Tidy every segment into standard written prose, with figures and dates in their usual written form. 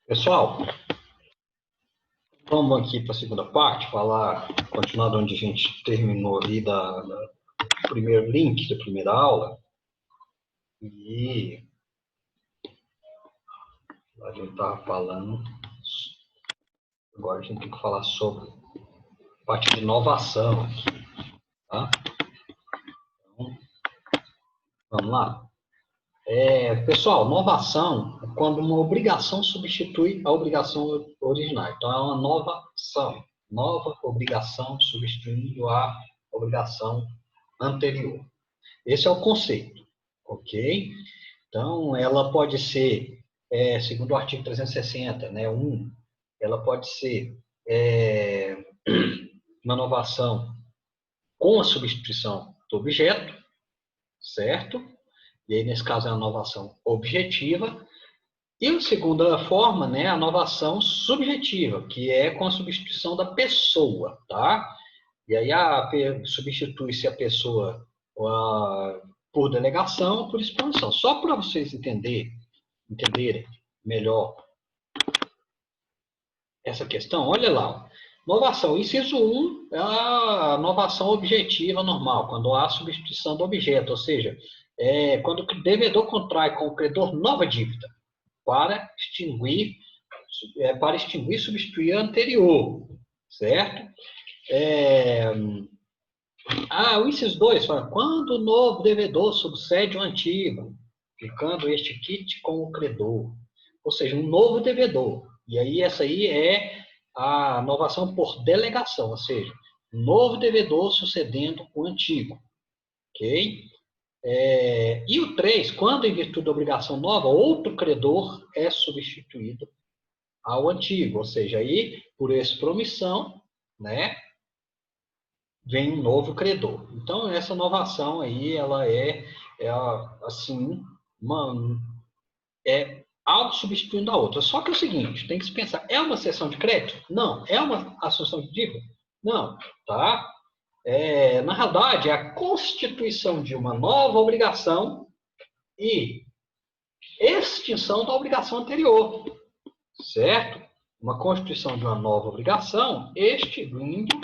Pessoal, vamos aqui para a segunda parte, continuar de onde a gente terminou ali do primeiro link da primeira aula. E a gente estava falando, agora a gente tem que falar sobre a parte de inovação aqui, tá? Então, vamos lá. Pessoal, inovação é quando uma obrigação substitui a obrigação original. Então, é uma nova ação, nova obrigação substituindo a obrigação anterior. Esse é o conceito, ok? Então, ela pode ser, segundo o artigo 360, né, ela pode ser uma inovação com a substituição do objeto, certo? E aí, nesse caso, é a inovação objetiva. E a segunda forma, né, a inovação subjetiva, que é com a substituição da pessoa, tá? E aí substitui-se a pessoa por delegação ou por expansão. Só para vocês entenderem melhor essa questão, olha lá. Novação. Inciso 1 é a novação objetiva normal, quando há substituição do objeto, ou seja, quando o devedor contrai com o credor nova dívida para extinguir e substituir a anterior, certo? O inciso 2 fala, quando o novo devedor subcede o antigo, ficando este quite com o credor. Ou seja, um novo devedor. E aí, essa aí é a novação por delegação, ou seja, um novo devedor sucedendo o antigo. Ok? E o 3, quando em virtude da obrigação nova, outro credor é substituído ao antigo. Ou seja, aí, por expromissão, né, vem um novo credor. Então, essa inovação aí, ela assim, algo substituindo a outra. Só que é o seguinte, tem que se pensar, é uma cessão de crédito? Não. É uma assunção de dívida? Não, tá? Na realidade, é a constituição de uma nova obrigação e extinção da obrigação anterior, certo? Uma constituição de uma nova obrigação extinguindo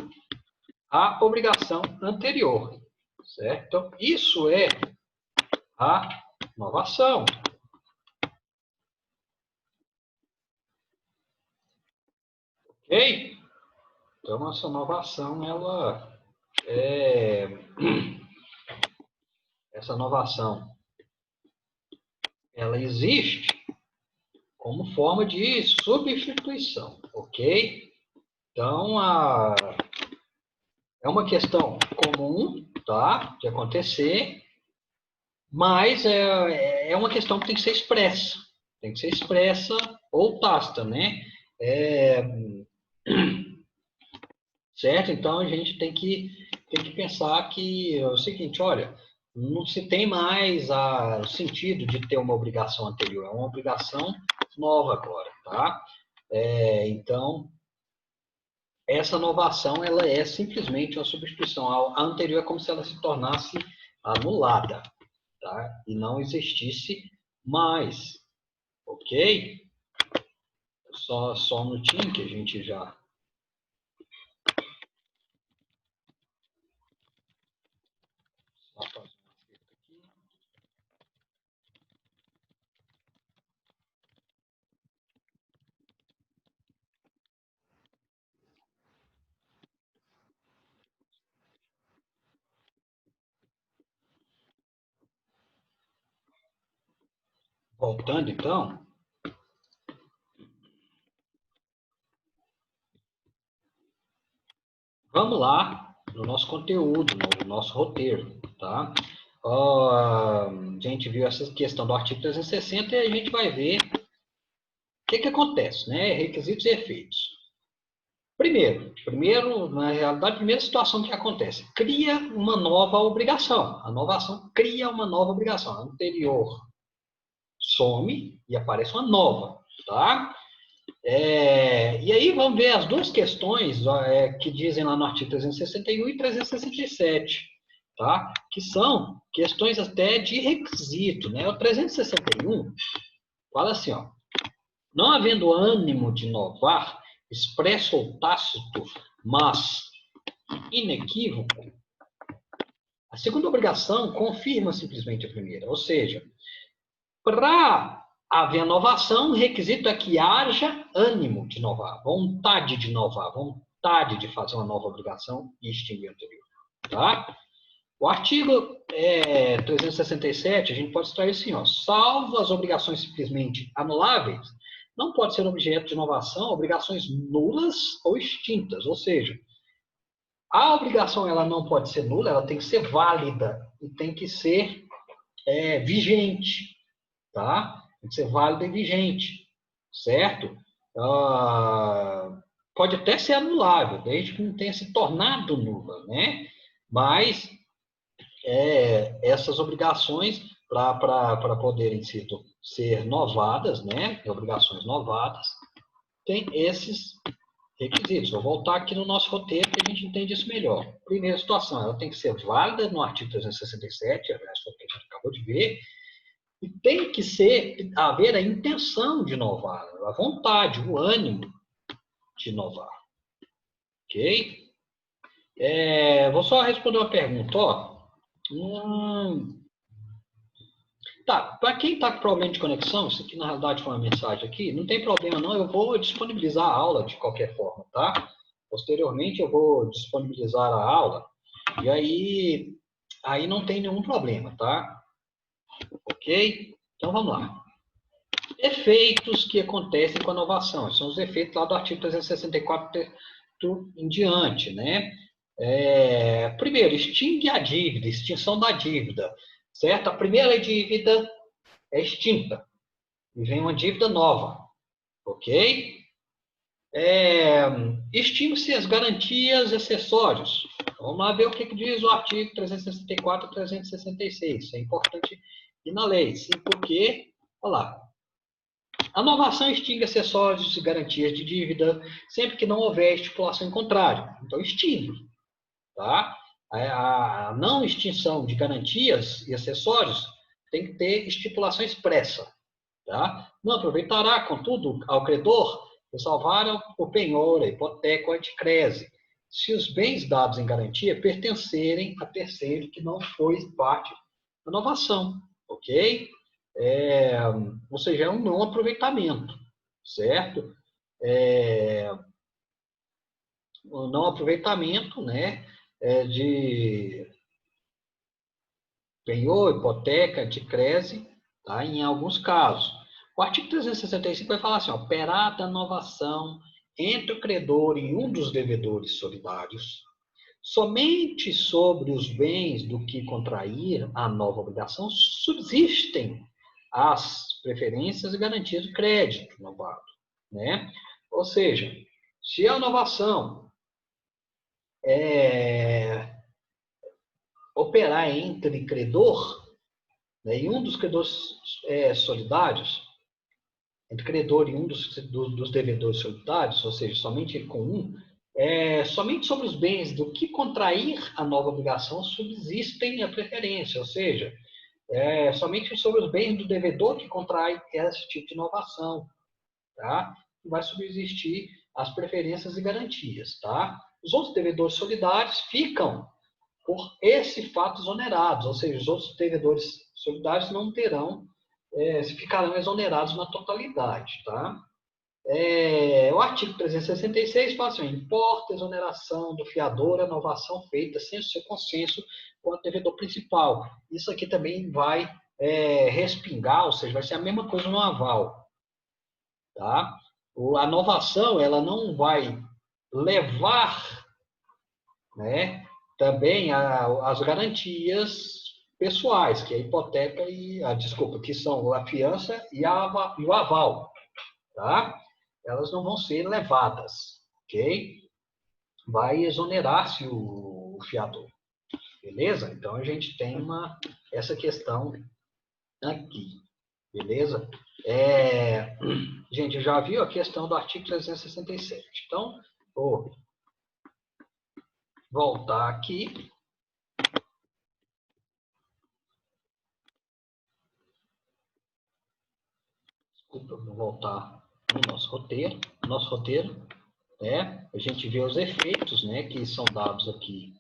a obrigação anterior, certo? Então, isso é a inovação. Ok? Então, essa inovação, essa inovação, ela existe como forma de substituição, ok? Então, é uma questão comum, tá, de acontecer, mas é uma questão que tem que ser expressa. Tem que ser expressa ou tácita, né? Certo? Então, a gente tem que pensar que é o seguinte, olha, não se tem mais o sentido de ter uma obrigação anterior, é uma obrigação nova agora, tá? Então, essa inovação, ela é simplesmente uma substituição. A anterior é como se ela se tornasse anulada, tá? E não existisse mais, ok? Só um minutinho que a gente já... Voltando, então, vamos lá no nosso conteúdo, no nosso roteiro, tá? A gente viu essa questão do artigo 360 e a gente vai ver o que acontece, né? Requisitos e efeitos. Primeiro, na realidade, a primeira situação que acontece, cria uma nova obrigação. A inovação cria uma nova obrigação. A anterior some e aparece uma nova, tá? E aí vamos ver as duas questões que dizem lá no artigo 361 e 367, tá? Que são questões até de requisito, né? O 361 fala assim, ó, Não havendo ânimo de inovar, expresso ou tácito, mas inequívoco, a segunda obrigação confirma simplesmente a primeira. Ou seja, para haver inovação, o requisito é que haja ânimo de inovar, vontade de inovar, vontade de fazer uma nova obrigação e extinguir a anterior. Tá? O artigo 367, a gente pode extrair assim, ó, salvo as obrigações simplesmente anuláveis, não pode ser objeto de inovação obrigações nulas ou extintas, ou seja, a obrigação ela não pode ser nula, ela tem que ser válida e tem que ser vigente, tá? Tem que ser válida e vigente, certo? Pode até ser anulável, desde que não tenha se tornado nula, né? Mas essas obrigações, para poderem ser novadas, né? Obrigações novadas, tem esses requisitos. Vou voltar aqui no nosso roteiro que a gente entende isso melhor. Primeira situação, ela tem que ser válida no artigo 367, aliás, foi o que a gente acabou de ver, e tem que haver a intenção de inovar, a vontade, o ânimo de inovar. Ok? Vou só responder uma pergunta. Ó. Tá, para quem está com problema de conexão, isso aqui na realidade foi uma mensagem aqui, não tem problema não, eu vou disponibilizar a aula de qualquer forma, tá? Posteriormente eu vou disponibilizar a aula e aí não tem nenhum problema, tá? Ok? Então vamos lá. Efeitos que acontecem com a inovação. São os efeitos lá do artigo 364 em diante, né? Primeiro, extingue a dívida, extinção da dívida, certo? A primeira dívida é extinta e vem uma dívida nova, ok? Extingue-se as garantias e acessórios. Vamos lá ver o que diz o artigo 364 e 366. Isso é importante ir na lei. Sim, porque, olha lá, a inovação extingue acessórios e garantias de dívida sempre que não houver estipulação em contrário. Então, extingue. Tá? A não extinção de garantias e acessórios tem que ter estipulação expressa. Tá? Não aproveitará, contudo, ao credor ressalvar o penhor, a hipoteca ou a anticrese, se os bens dados em garantia pertencerem a terceiro que não foi parte da inovação. Ok? Ou seja, é um não aproveitamento, certo? Um não aproveitamento, né, de penhor, hipoteca, anticrese, tá? Em alguns casos. O artigo 365 vai falar assim, ó, operada inovação entre o credor e um dos devedores solidários, somente sobre os bens do que contrair a nova obrigação subsistem as preferências e garantias do crédito inovado, né? Ou seja, se a inovação operar entre credor, né, e um dos credores solidários, entre credor e um dos devedores solidários, ou seja, somente com um, somente sobre os bens do que contrair a nova obrigação subsistem a preferência, ou seja, somente sobre os bens do devedor que contrai esse tipo de inovação, tá? Vai subsistir as preferências e garantias, tá? Os outros devedores solidários ficam por esse fato exonerados, ou seja, os outros devedores solidários não terão, ficarão exonerados na totalidade, tá? O artigo 366 fala assim, importa exoneração do fiador a inovação feita sem o seu consenso com o devedor principal. Isso aqui também vai respingar, ou seja, vai ser a mesma coisa no aval, tá? A inovação, ela não vai levar, né, também as garantias pessoais, que é a hipoteca e desculpa, que são a fiança e o aval, tá? Elas não vão ser levadas, ok? Vai exonerar-se o fiador, beleza? Então a gente tem essa questão aqui, beleza? Gente, já viu a questão do artigo 367. Então, vou voltar aqui. Desculpa, vou voltar roteiro. Nosso roteiro, né? A gente vê os efeitos, né, que são dados aqui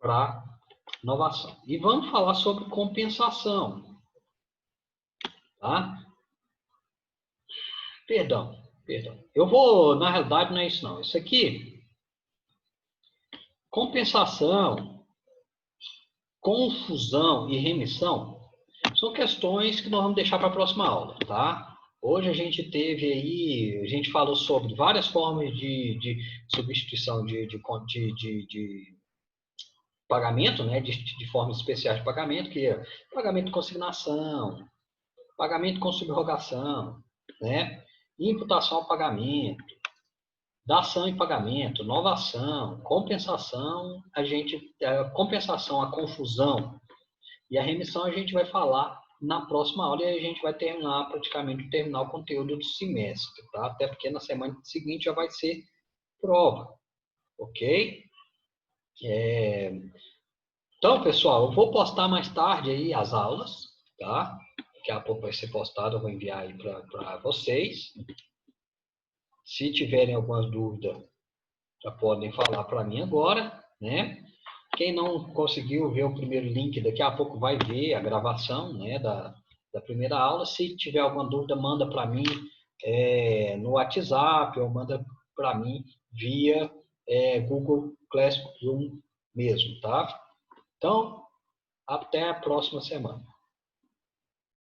para inovação. E vamos falar sobre compensação, tá? Perdão. Eu vou, na realidade, não é isso não. Isso aqui, compensação, confusão e remissão são questões que nós vamos deixar para a próxima aula, tá? Hoje a gente teve aí, a gente falou sobre várias formas de substituição de pagamento, né? De formas especiais de pagamento, que é pagamento de consignação, pagamento com subrogação, né? Imputação ao pagamento, dação em pagamento, novação, compensação, compensação, a confusão e a remissão a gente vai falar na próxima aula e a gente vai terminar o conteúdo do semestre, tá? Até porque na semana seguinte já vai ser prova, ok? Então, pessoal, eu vou postar mais tarde aí as aulas, tá? Daqui a pouco vai ser postado, eu vou enviar aí para vocês. Se tiverem algumas dúvidas, já podem falar para mim agora, né? Quem não conseguiu ver o primeiro link, daqui a pouco vai ver a gravação, né, da primeira aula. Se tiver alguma dúvida, manda para mim no WhatsApp ou manda para mim via Google Classroom mesmo, tá? Então, até a próxima semana.